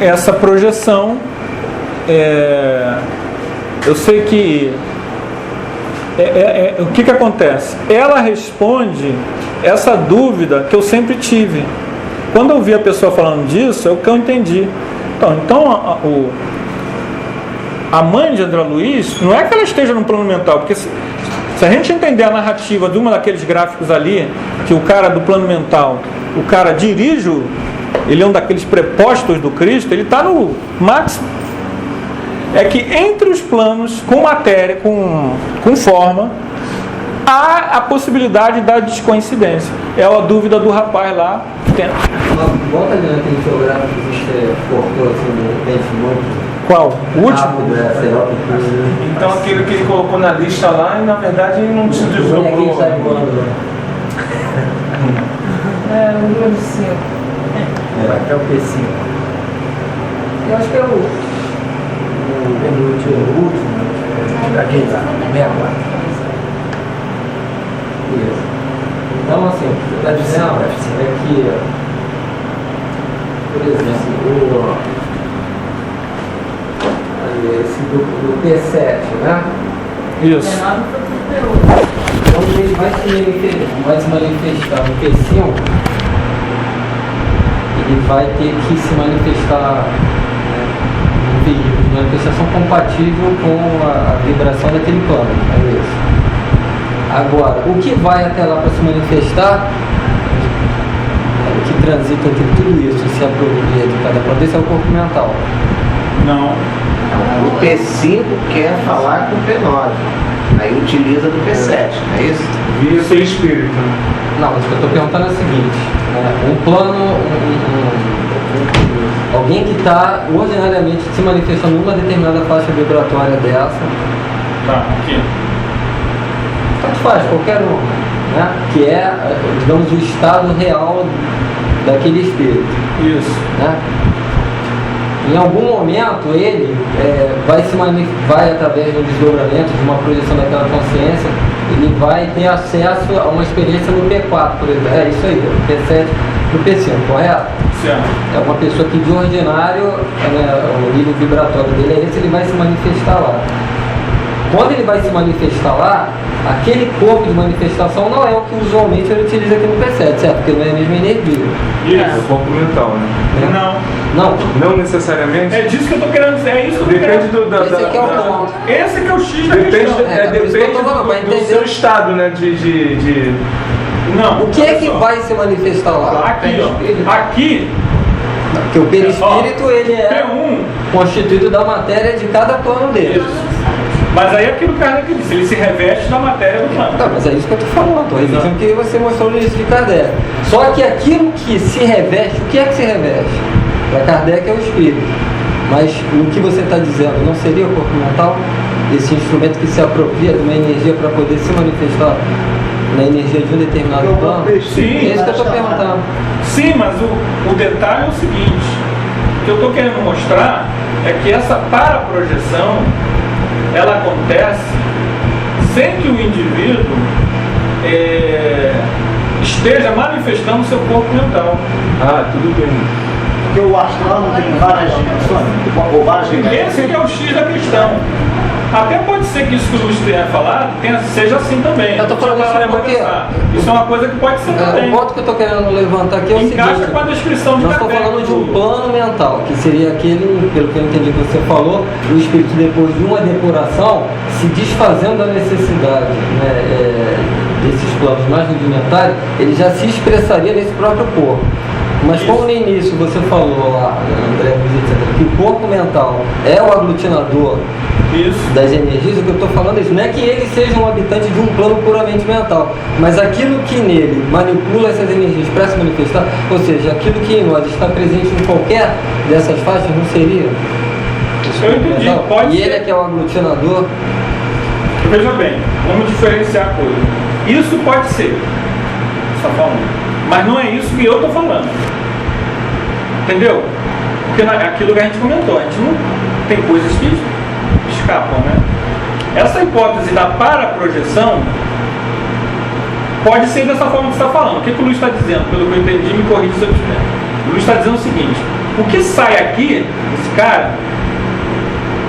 essa projeção, eu sei que o que acontece? Ela responde essa dúvida que eu sempre tive. Quando eu vi a pessoa falando disso, é o que eu entendi. Então a mãe de André Luiz, não é que ela esteja no plano mental, porque se a gente entender a narrativa de uma daqueles gráficos ali, que o cara do plano mental, o cara dirige, ele é um daqueles prepostos do Cristo, ele está no máximo. É que entre os planos, com matéria, com forma, há a possibilidade da descoincidência. É a dúvida do rapaz lá. Volta ali naquele geográfico que você cortou assim, bem muito. Qual? O último? Então aquele que ele colocou na lista lá, e na verdade ele não se desdobrou. O número 5. Aqui é o P5. Eu acho que é o último. Aquele lá, 64. Isso. Então, assim, o que você está dizendo é que, por exemplo, esse do P7, né? Isso. Então, ele vai se manifestar no P5, ele vai ter que se manifestar uma manifestação compatível com a vibração daquele plano. É isso. Agora, o que vai até lá para se manifestar, o que transita entre tudo isso e se apropria de cada plano, esse é o corpo mental. Não. O P5 quer falar com o P9. Aí utiliza do P7, não é isso? Via seu espírito. Não, mas o que eu estou perguntando é o seguinte, um plano, alguém que está ordinariamente se manifestando numa determinada faixa vibratória dessa. Tá, aqui. Tanto faz, qualquer um, né? Que é, digamos, o estado real daquele espírito. Isso. Né? Em algum momento ele vai através de um desdobramento, de uma projeção daquela consciência, ele vai ter acesso a uma experiência no P4, por exemplo. É isso aí, no P7, no P5, correto? Certo. É uma pessoa que de ordinário, o nível vibratório dele é esse, ele vai se manifestar lá. Quando ele vai se manifestar lá, aquele corpo de manifestação não é o que usualmente ele utiliza aqui no P7, certo? Porque não é a mesma energia. Isso, é o corpo mental, né? Não necessariamente. É disso que eu estou querendo dizer, é isso que eu Depende do Esse aqui é o ponto. Esse que é o X da Depende, questão. depende do seu estado, né? Não. O que é que vai se manifestar lá? Aqui, ó. Aqui. Porque o perispírito, ele é P1. constituído da matéria de cada plano dele. Mas aí é aquilo que Kardec disse, ele se reveste da matéria do plano. Não, mas é isso que eu estou falando, estou repetindo o que você mostrou no início de Kardec. Só que aquilo que se reveste, o que é que se reveste? Para Kardec é o espírito. Mas o que você está dizendo, não seria o corpo mental? Esse instrumento que se apropria de uma energia para poder se manifestar na energia de um determinado plano? Sim. É isso que eu estou perguntando. Sim, mas o detalhe é o seguinte, o que eu estou querendo mostrar é que essa paraprojeção, ela acontece sem que o indivíduo esteja manifestando o seu corpo mental. Ah, tudo bem. Porque o astral não tem várias dimensões, ou várias dimensões. Esse que é o X da questão. Até pode ser que isso que o Luiz tenha falado seja assim também. Eu estou falando isso porque isso é uma coisa que pode ser também. O ponto que eu estou querendo levantar aqui é o Encaixa seguinte. com a descrição de nós estamos falando de um plano mental, que seria aquele, pelo que eu entendi que você falou, o espírito depois de uma depuração, se desfazendo da necessidade, né, desses planos mais rudimentares, ele já se expressaria nesse próprio corpo. Mas como no início você falou lá, André, que o corpo mental é o aglutinador das energias, o que eu estou falando é isso. Não é que ele seja um habitante de um plano puramente mental, mas aquilo que nele manipula essas energias para se manifestar, ou seja, aquilo que em nós está presente em qualquer dessas faixas, não seria? Eu entendi, pode e ser. ele é que é o aglutinador? Veja bem, vamos diferenciar a coisa. Isso pode ser, você está falando. Mas não é isso que eu estou falando. Entendeu? Porque aquilo que a gente comentou, a gente não tem coisas que escapam, né? Essa hipótese da paraprojeção pode ser dessa forma que você está falando. O que o Luiz está dizendo? Pelo que eu entendi, me corrija se eu estiver. O Luiz está dizendo o seguinte: O que sai aqui, esse cara,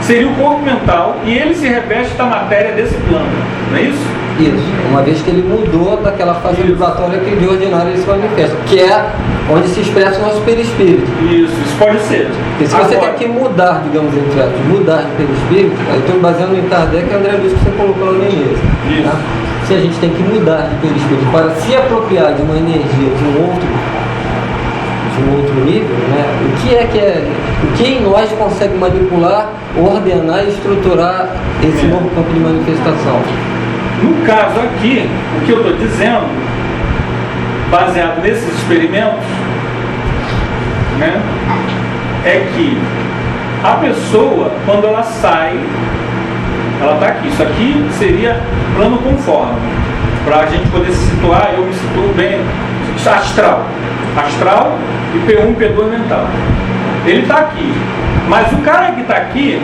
seria o corpo mental e ele se reveste da matéria desse plano, não é isso? Isso, uma vez que ele mudou daquela fase vibratória que de ordinário ele se manifesta, que é onde se expressa o nosso perispírito. Isso pode ser. Porque se você tem que mudar, digamos, entre aspas, mudar de perispírito, eu estou me baseando em Kardec e André Luiz que você colocou lá no início. Tá? Se a gente tem que mudar de perispírito para se apropriar de uma energia de um outro nível, né? O que em nós consegue manipular, ordenar e estruturar esse novo campo de manifestação? No caso aqui, o que eu estou dizendo, baseado nesses experimentos, né, é que a pessoa, quando ela sai, ela está aqui. Isso aqui seria plano conforme, para a gente poder se situar. Eu me situo bem, astral e P1, P2 mental. Ele está aqui, mas o cara que está aqui,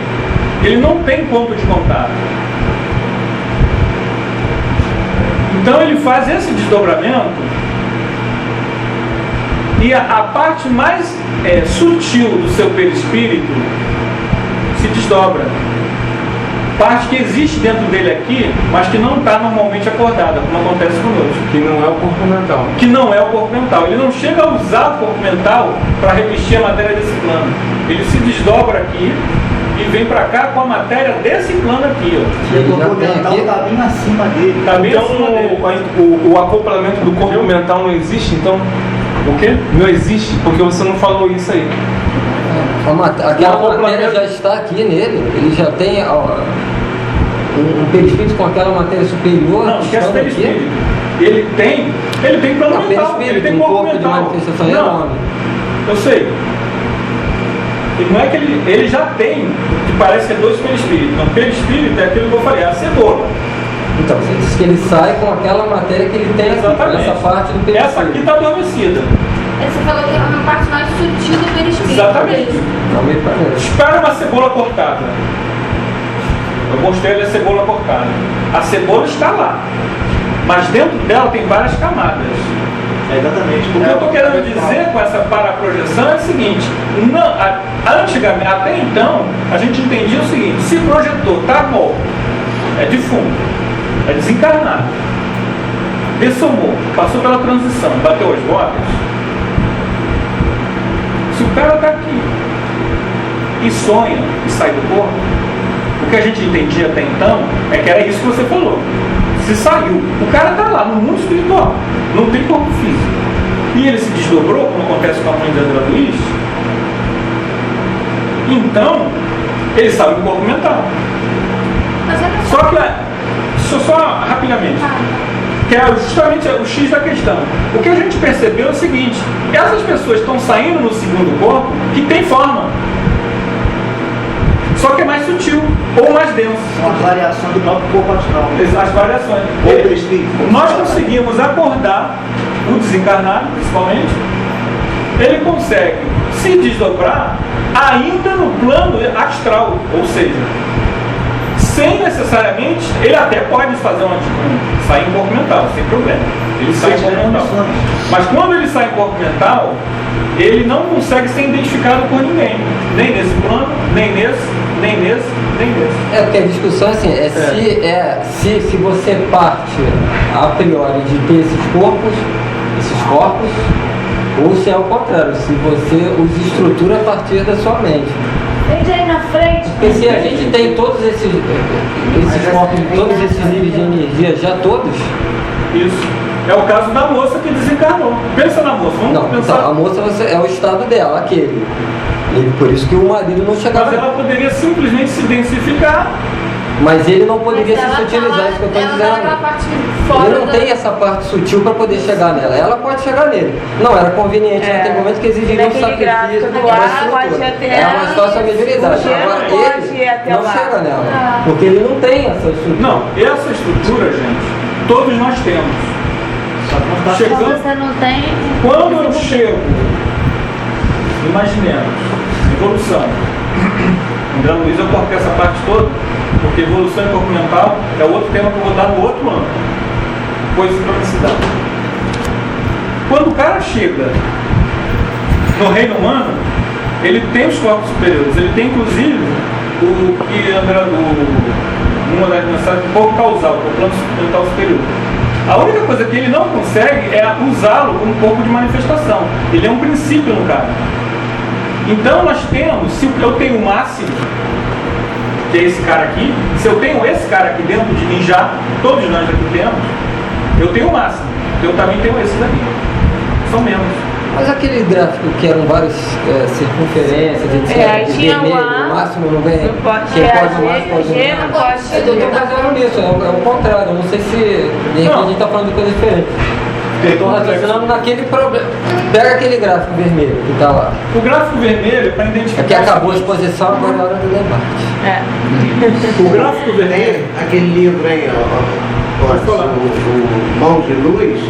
ele não tem ponto de contato. Então ele faz esse desdobramento e a parte mais sutil do seu perispírito se desdobra. Parte que existe dentro dele aqui, mas que não está normalmente acordada, como acontece conosco. Que não é o corpo mental. Que não é o corpo mental. Ele não chega a usar o corpo mental para revestir a matéria desse plano. Ele se desdobra aqui e vem para cá com a matéria desse plano aqui. Ó. O corpo mental está bem acima dele. Tá bem Então acima dele. o acoplamento do corpo mental não existe, então? O quê? Não existe, porque você não falou isso aí. Aquela matéria já está aqui nele, ele já tem um perispírito com aquela matéria superior. Não, esquece o perispírito. Ele tem plano mental, ele tem corpo de mental. manifestação enorme. Eu sei. E não é que ele já tem, que parece que é dois perispíritos. Não, perispírito é aquilo que eu falei, a cebola. Então, você disse que ele sai com aquela matéria que ele tem aqui, essa parte do perispírito. Essa aqui está adormecida. Você falou que é uma parte mais sutil do perispírito. Exatamente. Não me parece. Espera uma cebola cortada. Eu mostrei ali a cebola cortada. A cebola está lá. Mas dentro dela tem várias camadas. Exatamente. O que eu estou querendo dizer com essa paraprojeção é o seguinte: antigamente, até então, a gente entendia o seguinte: se projetou, está morto, é defunto, é desencarnado, dessomou, passou pela transição, bateu as botas. Se o cara está aqui e sonha e sai do corpo, o que a gente entendia até então é que era isso que você falou. Se saiu, o cara está lá no mundo espiritual, não tem corpo físico. E ele se desdobrou, como acontece com a mãe de André Luiz. Então, ele saiu do corpo mental. Só que, só rapidamente, que é justamente o X da questão. O que a gente percebeu é o seguinte: essas pessoas estão saindo no segundo corpo que tem forma, só que é mais sutil ou mais denso. Uma variação do próprio corpo astral. As variações. Outro espírito. Nós conseguimos acordar o desencarnado, principalmente. Ele consegue se desdobrar ainda no plano astral, ou seja, sem necessariamente, ele até pode fazer sair em corpo mental, sem problema. Ele sai em corpo mental. Mas quando ele sai em corpo mental, ele não consegue ser identificado por ninguém. Nem nesse plano, nem nesse, nem nesse, nem nesse. Porque a discussão assim, se você parte a priori de ter esses corpos, ou se é o contrário, se você os estrutura a partir da sua mente. Vem aí na frente. Porque se a gente tem todos esses corpos, todos esses níveis de energia, já todos. Isso. É o caso da moça que desencarnou. Pensa na moça, vamos pensar. Então, a moça é o estado dela, aquele. E por isso que o marido não chegava. Mas ela poderia simplesmente se densificar. Mas ele não poderia se sutilizar, isso que eu estou dizendo. Ele não tem essa parte sutil para poder chegar nela. Ela pode chegar nele. Não era conveniente naquele momento que exigiria um sacrifício. É uma situação de mediunidade. Agora ele não chega nela. Porque ele não tem essa estrutura. Não, essa estrutura, gente, todos nós temos. Chegando, Você não tem. quando eu chego, imaginemos, evolução. André Luiz, eu cortei essa parte toda, porque evolução e corpo mental é outro tema que eu vou dar no outro ano. Coisa para me citar. Quando o cara chega no reino humano, ele tem os corpos superiores, ele tem inclusive o que uma das mensagens um pouco causal, que é o plano mental superior. A única coisa que ele não consegue é usá-lo como um pouco de manifestação. Ele é um princípio no cara. Então nós temos, se eu tenho o máximo, que é esse cara aqui, se eu tenho esse cara aqui dentro de mim já, todos nós aqui temos, eu tenho o máximo, eu também tenho esse daqui. São menos. Mas aquele gráfico que eram várias circunferências, etc. De tinha vermelho, um o máximo não vem. Não pode Quem ser pode mais, pode G, não menos. pode ser. Eu estou fazendo isso, é o contrário. Eu não sei se de repente a gente está falando de coisa diferente. Eu estou raciocinando naquele problema. Pega aquele gráfico vermelho que está lá. O gráfico vermelho é para identificar. Aqui acabou a exposição, agora é hora do debate. O gráfico vermelho. Tem aquele livro aí, o Mão de Luz,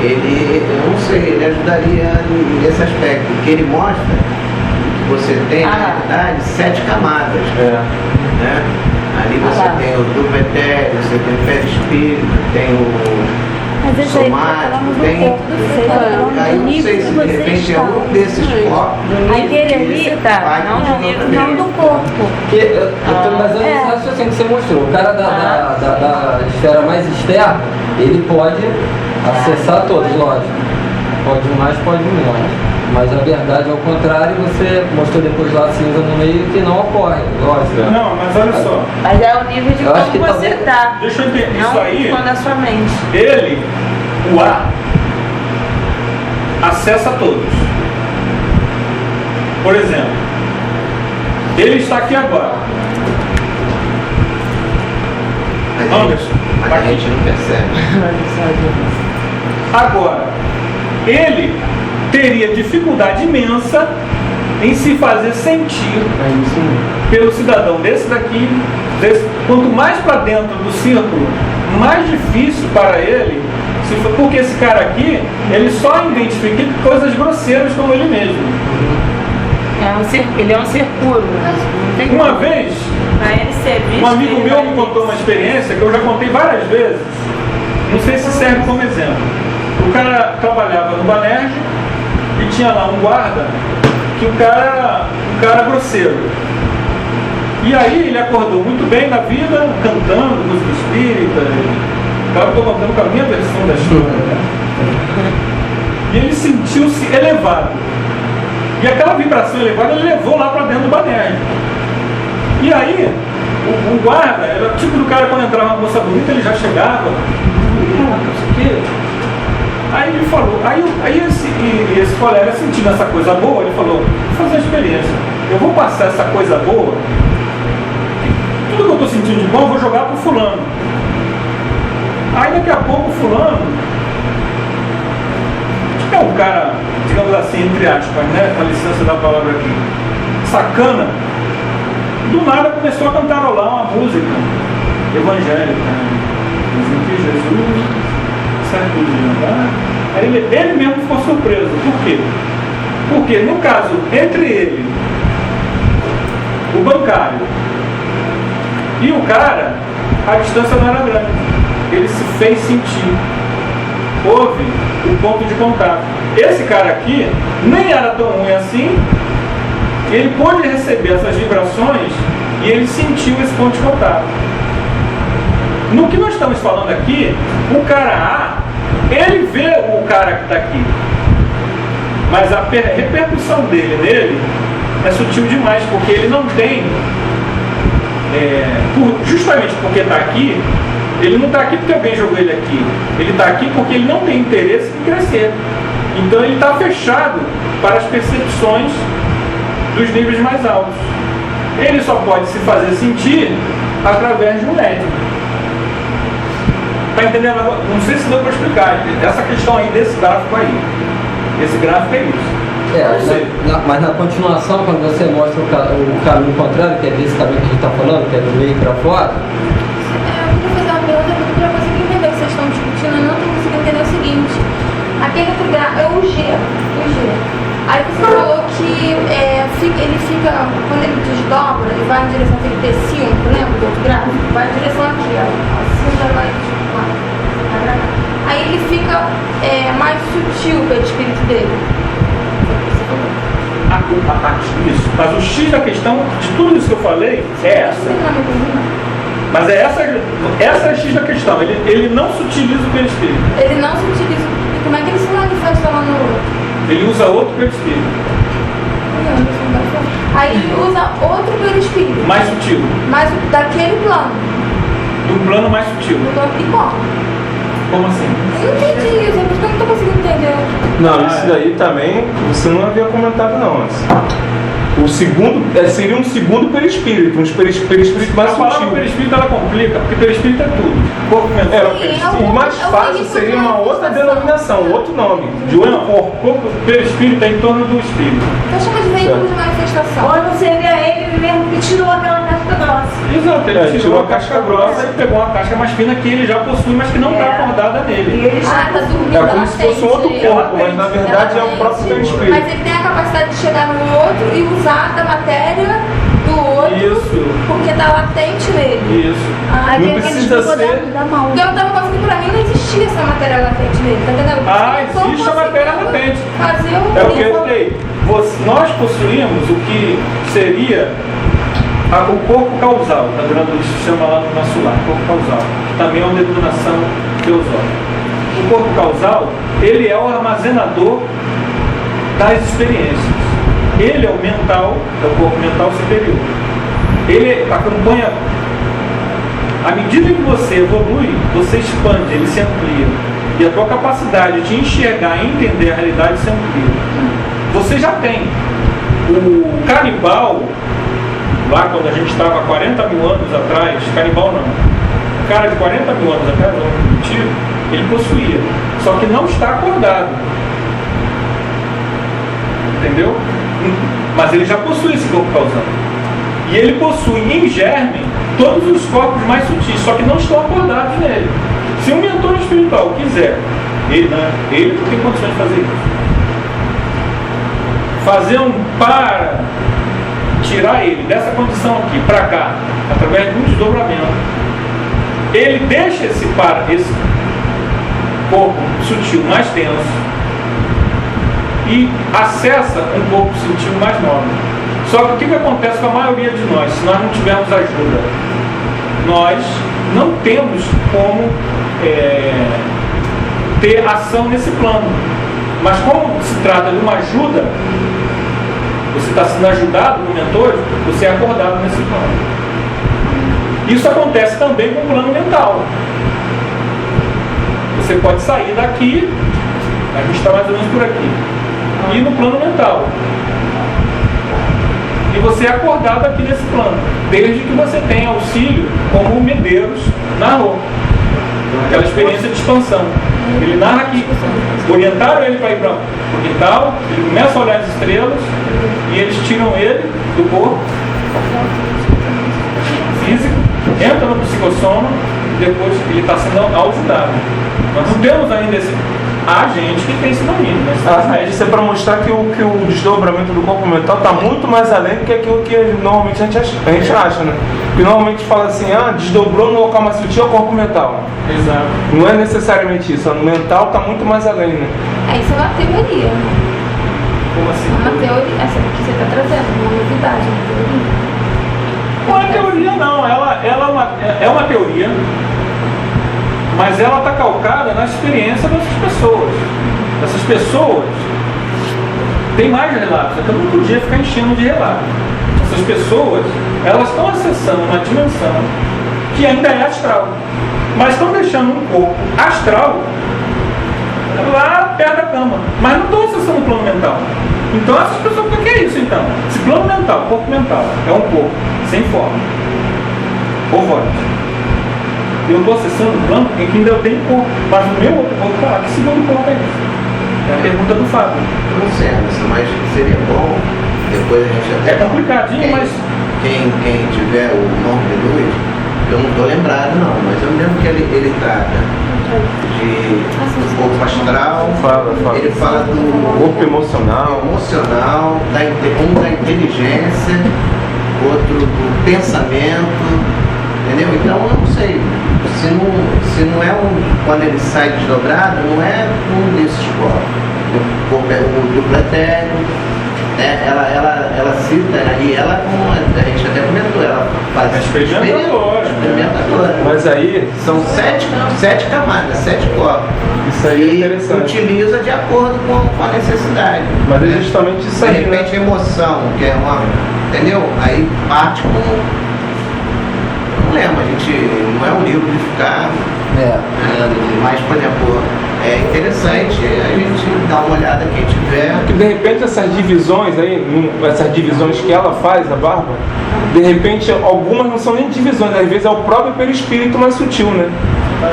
ele, eu não sei, ele ajudaria nesse aspecto, porque ele mostra que você tem, na realidade, 7 camadas. Né? Ali você tem o duplo etéreo, você tem o perispírito, tem o Mas esse aí somático, do tem. corpo, você tá falando Aí do não nível sei que se de você repente é está. um desses corpos. Aquele ali tá, não do corpo. Porque eu estou baseando nesse raciocínio que você mostrou. O cara da esfera mais externa, ele pode acessar todos, lógico. Pode um mais, pode um menos. Mas a verdade é o contrário, você mostrou depois lá cinza no meio que não ocorre, lógico. Não, mas olha só. Mas é o nível de Eu acho como que você talvez- tá. Deixa eu entender. Não Isso aí, quando a sua mente. ele, o ar, acessa todos. Por exemplo, ele está aqui agora. Mas a gente não percebe. Agora, ele teria dificuldade imensa em se fazer sentir pelo cidadão desse daqui. Quanto mais para dentro do círculo, mais difícil para ele, porque esse cara aqui, ele só identifica coisas grosseiras como ele mesmo. Ele é um ser puro. Não tem Uma vez, pra ele ser visto. um amigo ele meu vai me ver. contou uma experiência que eu já contei várias vezes. Não sei se serve como exemplo. O cara trabalhava no Banerj e tinha lá um guarda que o cara era grosseiro. E aí ele acordou muito bem na vida, cantando música espírita. Claro que eu estou contando com a minha versão da história. E ele sentiu-se elevado. E aquela vibração elevada ele levou lá para dentro do Banerj. E aí, o guarda era o tipo do cara, quando entrava uma moça bonita, ele já chegava. Aí ele falou, aí esse colega sentindo essa coisa boa, ele falou, vou fazer a experiência. Eu vou passar essa coisa boa, tudo que eu estou sentindo de bom, eu vou jogar pro fulano. Aí daqui a pouco o fulano, que é um cara, digamos assim, entre aspas, né? Com a licença da palavra aqui, sacana, do nada começou a cantarolar uma música evangélica, dizendo que Jesus, certo dia, né? Aí ele mesmo ficou surpreso. Por quê? Porque no caso, entre ele, o bancário e o cara, a distância não era grande. Ele se fez sentir. Houve o ponto de contato. Esse cara aqui nem era tão ruim assim. Ele pôde receber essas vibrações e ele sentiu esse ponto de contato. No que nós estamos falando aqui, o cara A, ele vê o cara que está aqui. Mas a repercussão dele nele é sutil demais, porque ele não tem, justamente porque está aqui, ele não está aqui porque alguém jogou ele aqui. Ele está aqui porque ele não tem interesse em crescer. Então ele está fechado para as percepções dos níveis mais altos. Ele só pode se fazer sentir através de um médium. Está entendendo agora? Não sei se deu para explicar essa questão aí desse gráfico aí. Esse gráfico é isso. Mas na continuação, quando você mostra o caminho contrário, que é desse caminho que a gente está falando, que é do meio para fora. Eu queria fazer uma pergunta para você entender o que vocês estão discutindo. Eu não estou conseguindo entender o seguinte. Aquele outro gráfico é o G. Aí você falou que ele fica, quando ele desdobra, ele vai em direção àquele T5, lembra do outro gráfico? Vai em direção aqui, ó. A cinza vai lá. Aí ele fica mais sutil o espírito dele. Isso. Mas o X da questão, de tudo isso que eu falei, é essa. Mas é essa é a X da questão. Ele não se utiliza o perispírito. Ele não se utiliza. E como é que ele se manifesta lá no outro? Ele usa outro perispírito. Aí ele usa outro perispírito. Mais sutil. Mas daquele plano. Do plano mais sutil. E como? Como assim? Eu não entendi isso, é porque eu não estou conseguindo entender. Não, isso daí também você não havia comentado não antes. O segundo seria um segundo perispírito, um perispírito mais A palavra sutil. perispírito ela complica, porque perispírito é tudo. Corpo mental, perispírito. O mais fácil seria uma outra denominação, outro nome. De um corpo, perispírito é em torno do espírito. Então chama de veículo de manifestação. Quando você vê ele mesmo que tirou aquela casca grossa. Exato, ele tirou a casca grossa e pegou uma casca mais fina que ele já possui, mas que não está acordada E nele. ele já Tá dormindo, É como se fosse um outro corpo, mas na verdade é o próprio perispírito. Mas ele tem a capacidade de chegar no outro e usar da matéria do outro. Isso. Porque tá latente nele. Isso. Aquele que precisa ele ficou ser- da mão. Porque eu tava conseguindo, pra mim não existia essa matéria latente nele, tá entendendo? Eu tô Existe a matéria conseguindo latente. Fazer o É o que eu falei. Nós possuímos o que seria o corpo causal, tá vendo? Isso chama lá no nosso lar, corpo causal. Também é uma denominação teosófica. O corpo causal, ele é o armazenador das experiências. Ele é o mental, é o corpo mental superior. Ele acompanha. À medida que você evolui, você expande, ele se amplia. E a tua capacidade de enxergar e entender a realidade se amplia. Você já tem. O canibal, lá quando a gente estava há 40 mil anos atrás, canibal não, o cara de 40 mil anos atrás, não mentira, ele possuía, só que não está acordado. Entendeu? Mas ele já possui esse corpo causal. E ele possui em germe todos os corpos mais sutis, só que não estão acordados nele. Se um mentor espiritual quiser, ele não tem condições de fazer isso. Fazer para tirar ele dessa condição aqui para cá, através de um desdobramento, ele deixa esse corpo sutil mais tenso e acessa um corpo sutil mais nobre. Só que o que acontece com a maioria de nós, se nós não tivermos ajuda? Nós não temos como ter ação nesse plano. Mas como se trata de uma ajuda, você está sendo ajudado por mentores, você é acordado nesse plano. Isso acontece também com o plano mental. Você pode sair daqui, a gente está mais ou menos por aqui, e ir no plano mental. E você é acordado aqui nesse plano, desde que você tenha auxílio, como o Medeiros narrou. Aquela experiência de expansão. Ele narra que orientaram ele para ir para o quintal, ele começa a olhar as estrelas e eles tiram ele do corpo físico, entra no psicossomo e depois ele está sendo ajudado. Nós não temos ainda esse. Há gente que tem esse domínio, né? Isso é para mostrar que o desdobramento do corpo mental está muito mais além do que aquilo que normalmente a gente acha, né? Porque normalmente fala assim, desdobrou no local mais sutil é o corpo mental. Exato. Não é necessariamente isso, o mental está muito mais além, né? Isso é uma teoria, né? Como assim? É uma teoria, essa que você está trazendo, uma novidade, uma teoria. Não é teoria não, ela é uma teoria, mas ela está calcada na experiência dessas pessoas. Essas pessoas têm mais relatos, então eu não podia ficar enchendo de relatos. Essas pessoas, elas estão acessando uma dimensão que ainda é astral, mas estão deixando um corpo astral lá perto da cama, mas não estão acessando o plano mental. Então essas pessoas, o que é isso então? Esse plano mental, corpo mental, é um corpo sem forma, ovoide. Eu estou acessando um plano em que ainda eu tenho corpo, mas o meu outro corpo está lá. Que segundo corpo é esse? É a pergunta do Fábio. Eu não sei, Anderson, mas seria bom depois a gente até. É complicadinho, mas. Quem tiver o nome de luz, eu não estou lembrado não, mas eu lembro que ele trata de corpo astral, Fala. ele fala do Corpo emocional. um da inteligência, outro do pensamento. Entendeu? Então eu não sei. Se não é quando ele sai desdobrado, não é um desses corpos. O corpo é o duplo etéreo, né? Ela cita, né? E ela, como a gente até comentou, ela faz experimentadora. Mas aí São sete camadas, 7 corpos. isso aí é E interessante. utiliza de acordo com a necessidade. Mas é né? justamente isso De aí, né? repente, emoção, que é uma. Entendeu? Aí parte com. Não lembro, a gente. Não é um livro de ficar. Mas, por exemplo, é interessante a gente dar uma olhada quem tiver. Que de repente essas divisões aí, essas divisões que ela faz, a Bárbara, de repente algumas não são nem divisões, às vezes é o próprio perispírito mais sutil, né?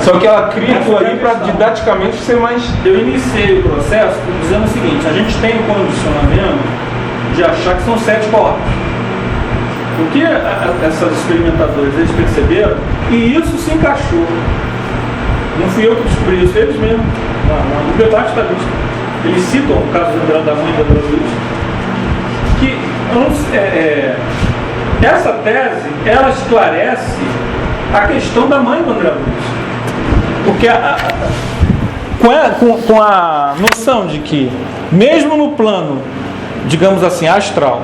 Só que ela cria aquilo ali para didaticamente ser mais. Eu iniciei o processo dizendo o seguinte: a gente tem o condicionamento de achar que são 7 corpos. O que essas experimentadoras eles perceberam, e isso se encaixou. Não fui eu que descobri isso, eles mesmos, no debate da vista. Eles citam o caso da mãe da André Luiz, que essa tese, ela esclarece a questão da mãe do André Luiz. Porque com a noção de que, mesmo no plano, digamos assim, astral,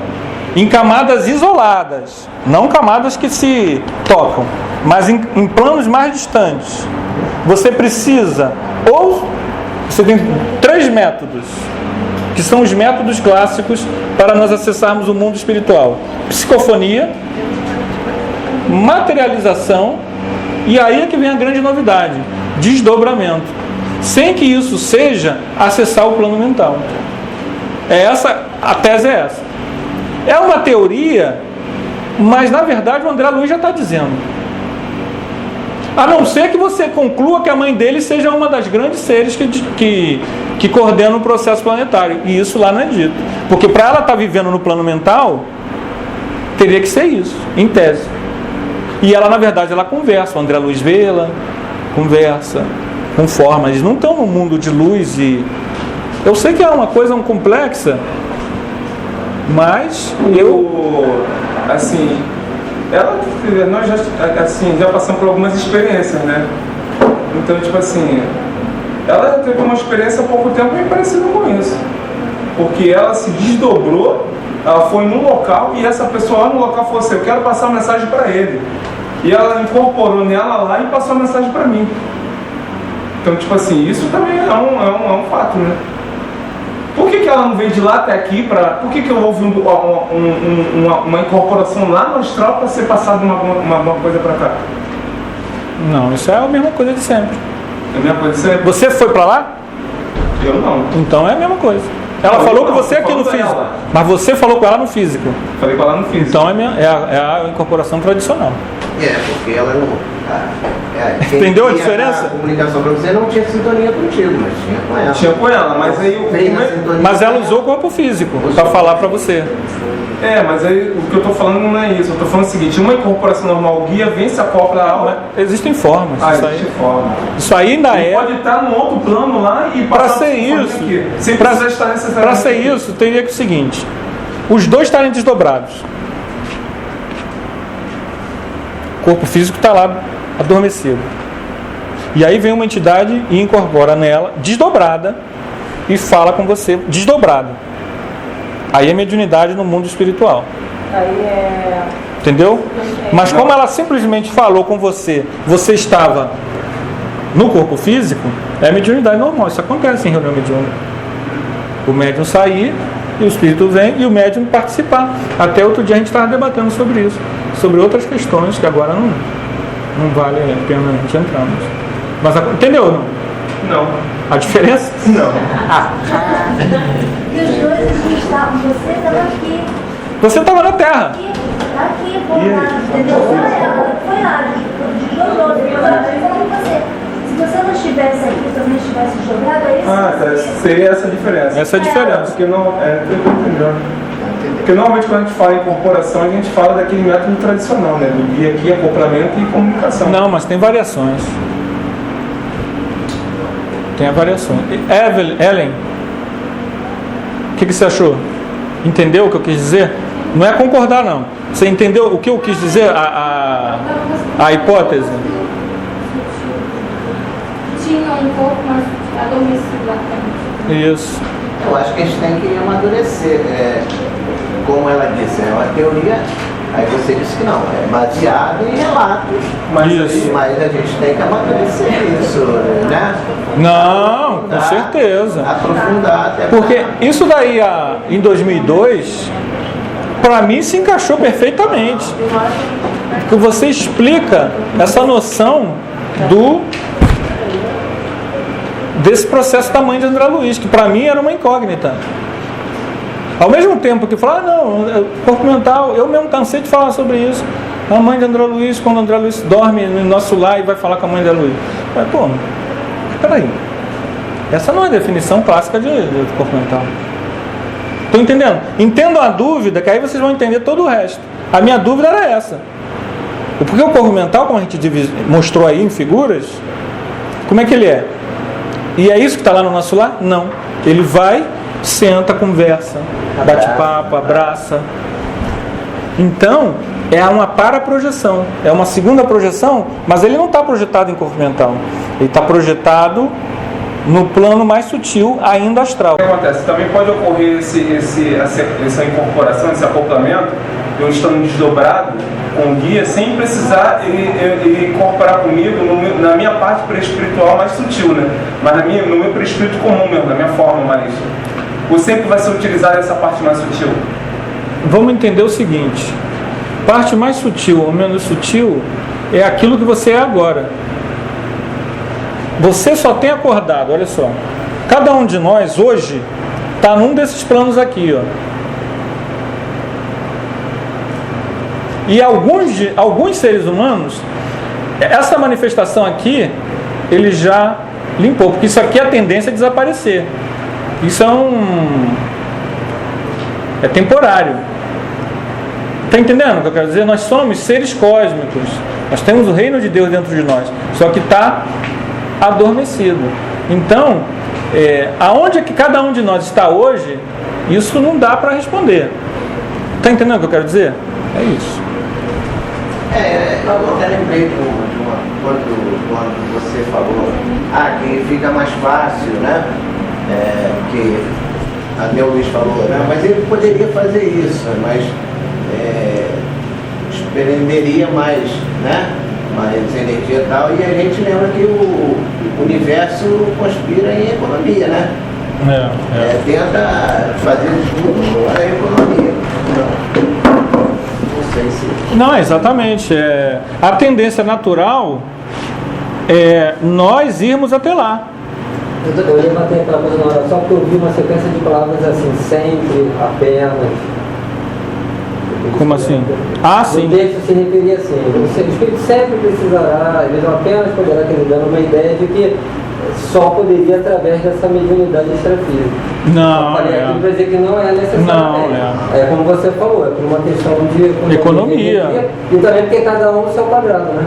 em camadas isoladas, não camadas que se tocam, mas em planos mais distantes, você precisa, ou você tem 3 métodos, que são os métodos clássicos para nós acessarmos o mundo espiritual: psicofonia, materialização, e aí é que vem a grande novidade: desdobramento, sem que isso seja acessar o plano mental. A tese é essa. É uma teoria, mas na verdade o André Luiz já está dizendo. A não ser que você conclua que a mãe dele seja uma das grandes seres que coordenam o processo planetário. E isso lá não é dito. Porque para ela estar vivendo no plano mental, teria que ser isso, em tese. E ela, na verdade, ela conversa. O André Luiz vê ela, conversa, com forma. Eles não estão no mundo de luz e... Eu sei que é uma coisa complexa, mas nós já passamos por algumas experiências, né? Então, tipo assim, ela teve uma experiência há pouco tempo bem parecida com isso. Porque ela se desdobrou, ela foi num local e essa pessoa lá no local falou assim: eu quero passar uma mensagem para ele. E ela incorporou nela lá e passou a mensagem para mim. Então, tipo assim, isso também é um fato, né? Por que ela não veio de lá até aqui? Por que houve uma incorporação lá no astral para ser passada uma coisa para cá? Não, isso é a mesma coisa de sempre. É a mesma coisa de sempre? Você foi para lá? Eu não. Então é a mesma coisa. Ela falou com você aqui no físico. Mas você falou com ela no físico. Falei com ela no físico. Então é a incorporação tradicional. Porque ela não. Entendeu a diferença? A comunicação para você não tinha sintonia contigo, mas tinha com ela. Tinha com ela, mas aí Mas ela usou o corpo físico para falar para você. Mas aí o que eu estou falando não é isso. Eu estou falando o seguinte: uma incorporação normal, o guia vem, se acopla a alma. Existem formas. Existe forma. Isso aí ainda Ele pode estar num outro plano lá e passar. Para ser isso, aqui, sem precisar estar necessariamente. Para ser isso, teria que o seguinte: os dois estarem desdobrados. O corpo físico está lá adormecido. E aí vem uma entidade e incorpora nela, desdobrada, e fala com você, desdobrado. Aí é mediunidade no mundo espiritual. Entendeu? Mas como ela simplesmente falou com você, você estava no corpo físico, é mediunidade normal. Isso acontece em reunião mediúnica. O médium sair e o espírito vem e o médium participar. Até outro dia a gente estava debatendo sobre isso, sobre outras questões que agora não vale a pena a gente entrar. Mas entendeu ou não? Não. A diferença? Não. E os dois aqui estavam, você estava aqui. Você estava na Terra. Aqui, por lá, entendeu? Foi lá, desdobrou, falando com você. Se você não estivesse aqui, se você não estivesse desdobrado, aí seria essa a diferença. Essa é a diferença. Porque não, porque normalmente quando a gente fala em incorporação, a gente fala daquele método tradicional, né? Do guia aqui, acoplamento e comunicação. Não, mas tem variações. Tem a variação. Ellen, o que você achou? Entendeu o que eu quis dizer? Não é concordar, não. Você entendeu o que eu quis dizer? A hipótese? Tinha um corpo mais adormecido lá dentro. Isso. Eu acho que a gente tem que amadurecer. como ela disse, é uma teoria, aí você disse que não, é baseado em relatos. Mas a gente tem que amadurecer isso, né? Não, com certeza. Aprofundar até. Porque isso daí em 2002, para mim se encaixou perfeitamente. Porque você explica essa noção desse processo da mãe de André Luiz, que para mim era uma incógnita. Ao mesmo tempo que falar, não, corpo mental, eu mesmo cansei de falar sobre isso. A mãe de André Luiz, quando André Luiz dorme no nosso lar e vai falar com a mãe de André Luiz. Mas, pô, peraí. Essa não é a definição clássica de corpo mental. Estou entendendo? Entendo a dúvida, que aí vocês vão entender todo o resto. A minha dúvida era essa. Porque o corpo mental, como a gente mostrou aí em figuras, como é que ele é? E é isso que está lá no nosso lar? Não. Ele vai, senta, conversa, bate papo, abraça. Então, é uma paraprojeção. É uma segunda projeção, mas ele não está projetado em corpo mental. Ele está projetado no plano mais sutil, ainda astral. O que acontece? Também pode ocorrer essa incorporação, esse acoplamento, eu estando desdobrado com o guia, sem precisar ele incorporar comigo na minha parte pré-espiritual mais sutil, né? Mas no meu pré-espírito comum mesmo, na minha forma mais... Ou sempre vai ser utilizada essa parte mais sutil? Vamos entender o seguinte: parte mais sutil ou menos sutil é aquilo que você é agora. Você só tem acordado, olha só. Cada um de nós hoje está num desses planos aqui, ó. E alguns seres humanos, essa manifestação aqui, ele já limpou, porque isso aqui é a tendência a desaparecer. Isso é temporário. Está entendendo o que eu quero dizer? Nós somos seres cósmicos. Nós temos o reino de Deus dentro de nós. Só que está adormecido. Então, aonde é que cada um de nós está hoje, isso não dá para responder. Está entendendo o que eu quero dizer? É isso. Eu até lembrei de uma quando você falou que fica mais fácil, né? Que até o Luiz falou, né? Mas ele poderia fazer isso, mas desprenderia mais, né? Mais energia e tal, e a gente lembra que o universo conspira em economia, né? Tenta fazer tudo para a economia. Não sei se... Não, exatamente. A tendência natural é nós irmos até lá. Eu ia bater aquela coisa na hora, só porque eu vi uma sequência de palavras assim, sempre, apenas. Como assim? Sim. O texto se referia assim, o Espírito sempre precisará, às vezes apenas poderá ter dando uma ideia de que só poderia através dessa mediunidade extrafísica. Não, eu falei aqui para dizer que não é necessário. É como você falou, é por uma questão de economia. E também porque cada um no seu quadrado, né?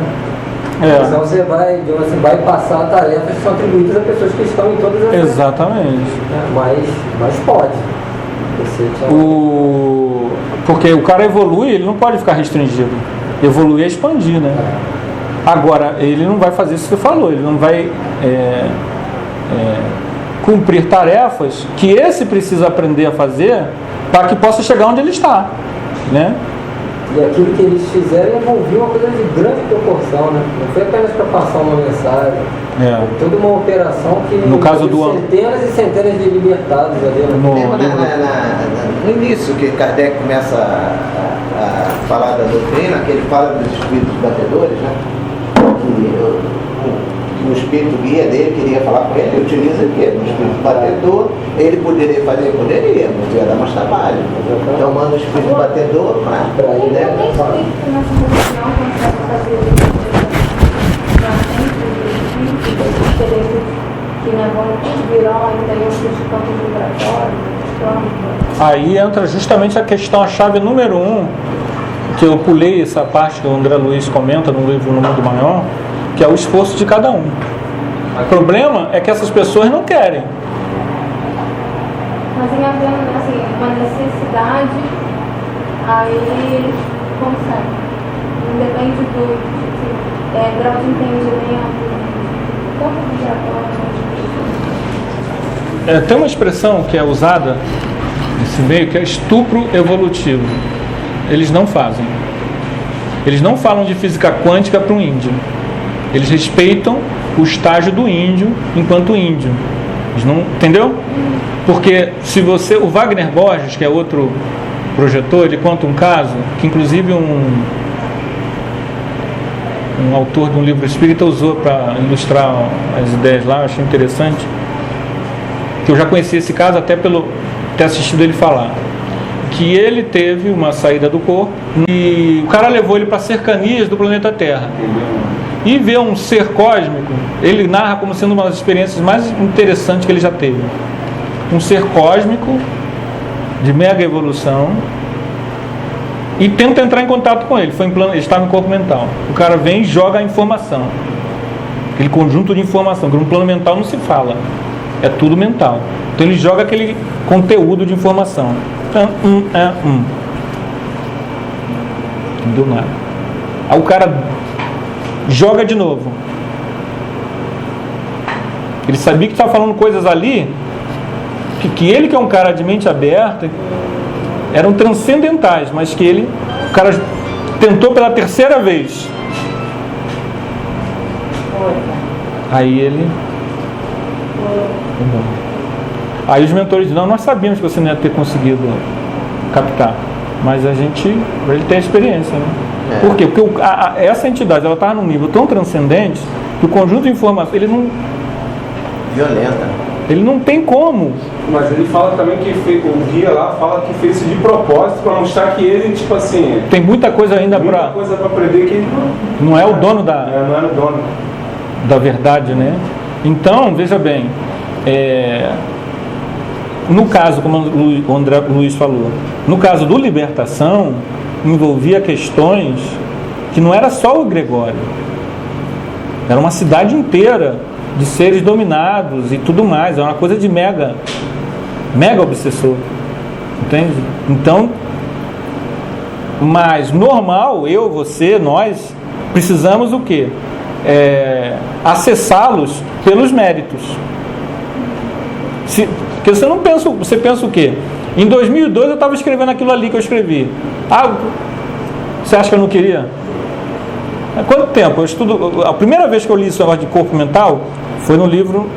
Então você vai passar tarefas que são atribuídas a pessoas que estão em todas as... Exatamente. Mas pode. Porque o cara evolui, ele não pode ficar restringido. Evoluir é expandir, né? Agora, ele não vai fazer isso que você falou, ele não vai cumprir tarefas que esse precisa aprender a fazer para que possa chegar onde ele está, né? E aquilo que eles fizeram envolvia uma coisa de grande proporção, né? Não foi apenas para passar uma mensagem. Foi toda uma operação que no caso do centenas e centenas de libertados ali. No início que Kardec começa a falar da doutrina, que ele fala dos espíritos batedores, né? Que o espírito guia dele queria falar com ele, utiliza o quê? O espírito batedor, ele poderia fazer? Poderia, mas ia dar mais trabalho. Então manda o espírito batedor para ele, né? Tem espírito nessa religião consegue fazer que virão ainda em outros campos vibratórios. Aí entra justamente a questão, a chave número 1, que eu pulei essa parte que o André Luiz comenta no livro No Mundo Maior, que é o esforço de cada um. O problema é que essas pessoas não querem. Mas em havendo uma necessidade, aí eles conseguem. Não depende do grau de entendimento, campo vibratório. Tem uma expressão que é usada nesse esse meio que é estupro evolutivo. Eles não fazem. Eles não falam de física quântica para um índio. Eles respeitam o estágio do índio enquanto índio. Eles não, entendeu? Porque se você, o Wagner Borges, que é outro projetor, ele conta um caso que inclusive um autor de um livro espírita usou para ilustrar as ideias lá, eu achei interessante, que eu já conheci esse caso até pelo ter assistido ele falar, que ele teve uma saída do corpo e o cara levou ele para cercanias do planeta Terra e vê um ser cósmico. Ele narra como sendo uma das experiências mais interessantes que ele já teve. Um ser cósmico de mega evolução, e tenta entrar em contato com ele. Ele estava em corpo mental. O cara vem e joga a informação, aquele conjunto de informação, que no plano mental não se fala, é tudo mental. Então ele joga aquele conteúdo de informação. Não deu nada. Aí o cara joga de novo. Ele sabia que estava falando coisas ali que ele, que é um cara de mente aberta, eram transcendentais, mas que o cara tentou pela terceira vez. Aí ele... Aí os mentores dizem, não, nós sabíamos que você não ia ter conseguido captar, mas ele tem a experiência, né? Por quê? Porque essa entidade, ela estava num nível tão transcendente que o conjunto de informações, ele não... Violenta. Ele não tem como. Mas ele fala também que o guia lá fala que fez isso de propósito para mostrar que ele, tipo assim... Tem muita coisa ainda para... Muita coisa para aprender que ele não é o dono não era o dono da verdade, né? Então, veja bem, no caso, como o André Luiz falou, no caso do Libertação, envolvia questões que não era só o Gregório, era uma cidade inteira de seres dominados e tudo mais, é uma coisa de mega obsessor, entende? Então, mas normal, eu, você, nós precisamos o quê? Acessá-los pelos méritos. Porque você pensa o quê? Em 2002 eu estava escrevendo aquilo ali que eu escrevi. Você acha que eu não queria? Há quanto tempo? Eu estudo. A primeira vez que eu li esse negócio de corpo mental foi no livro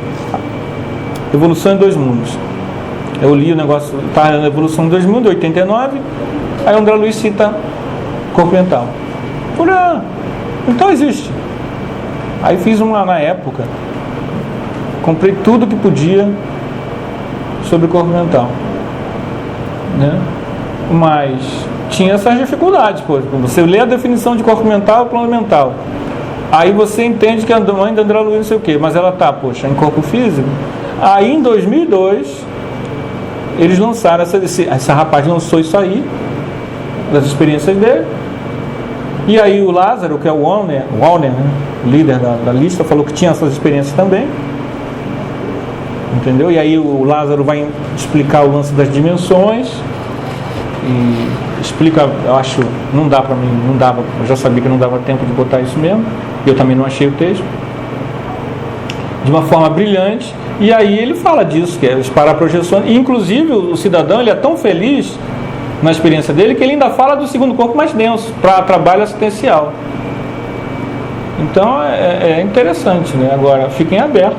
Evolução em Dois Mundos. Eu li o negócio, está na Evolução em Dois Mundos, 89, aí o André Luiz cita corpo mental. Falei, então existe. Aí fiz uma na época, comprei tudo que podia sobre corpo mental, né? Mas tinha essas dificuldades, pô. Você lê a definição de corpo mental e plano mental, aí você entende que a mãe da André Luiz não sei o quê, mas ela está, em corpo físico. Aí em 2002 eles lançaram esse rapaz lançou isso aí, das experiências dele, e aí o Lázaro, que é o Walner, né, líder da lista, falou que tinha essas experiências também, entendeu? E aí o Lázaro vai explicar o lance das dimensões e explica, eu acho, não dava, eu já sabia que não dava tempo de botar isso mesmo, eu também não achei o texto, de uma forma brilhante, e aí ele fala disso, que é as paraprojeções, e inclusive o cidadão, ele é tão feliz na experiência dele, que ele ainda fala do segundo corpo mais denso, para trabalho assistencial. Então é interessante, né? Agora, fiquem abertos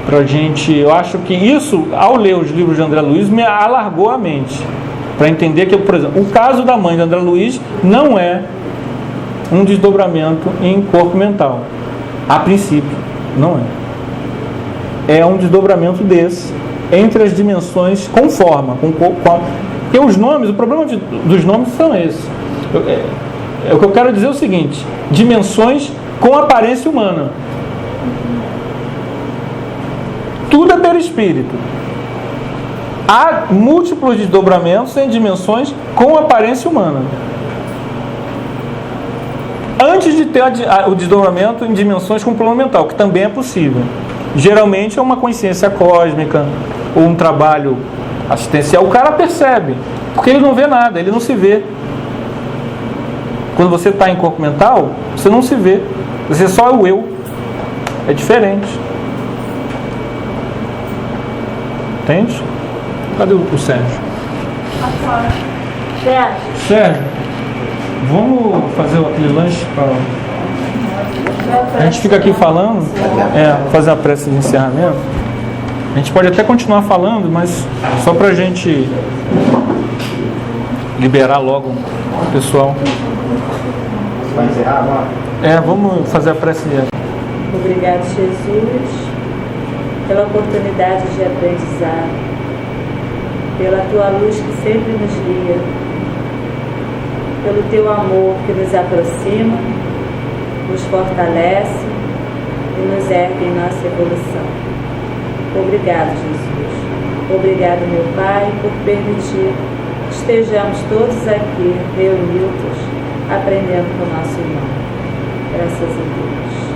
pra gente. Eu acho que isso, ao ler os livros de André Luiz, me alargou a mente, para entender que, por exemplo, o caso da mãe de André Luiz não é um desdobramento em corpo mental, a princípio, não é um desdobramento desse entre as dimensões com forma, porque os nomes, o problema dos nomes são esses. O que eu quero dizer é o seguinte: dimensões com aparência humana. Tudo é perispírito. Há múltiplos desdobramentos em dimensões com aparência humana, antes de ter o desdobramento em dimensões com plano mental, que também é possível. Geralmente é uma consciência cósmica ou um trabalho assistencial. O cara percebe, porque ele não vê nada, ele não se vê. Quando você está em corpo mental, você não se vê, você só é o eu. É diferente. Entende? Cadê o Sérgio? Sérgio, vamos fazer aquele lanche para... A gente fica aqui falando, fazer a prece de encerramento. A gente pode até continuar falando, mas só para a gente liberar logo o pessoal. Vai encerrar agora? Vamos fazer a prece de... Obrigado, Jesus, pela oportunidade de aprendizado, pela tua luz que sempre nos guia, pelo teu amor que nos aproxima, nos fortalece e nos ergue em nossa evolução. Obrigado, Jesus. Obrigado, meu Pai, por permitir que estejamos todos aqui reunidos, aprendendo com o nosso irmão. Graças a Deus.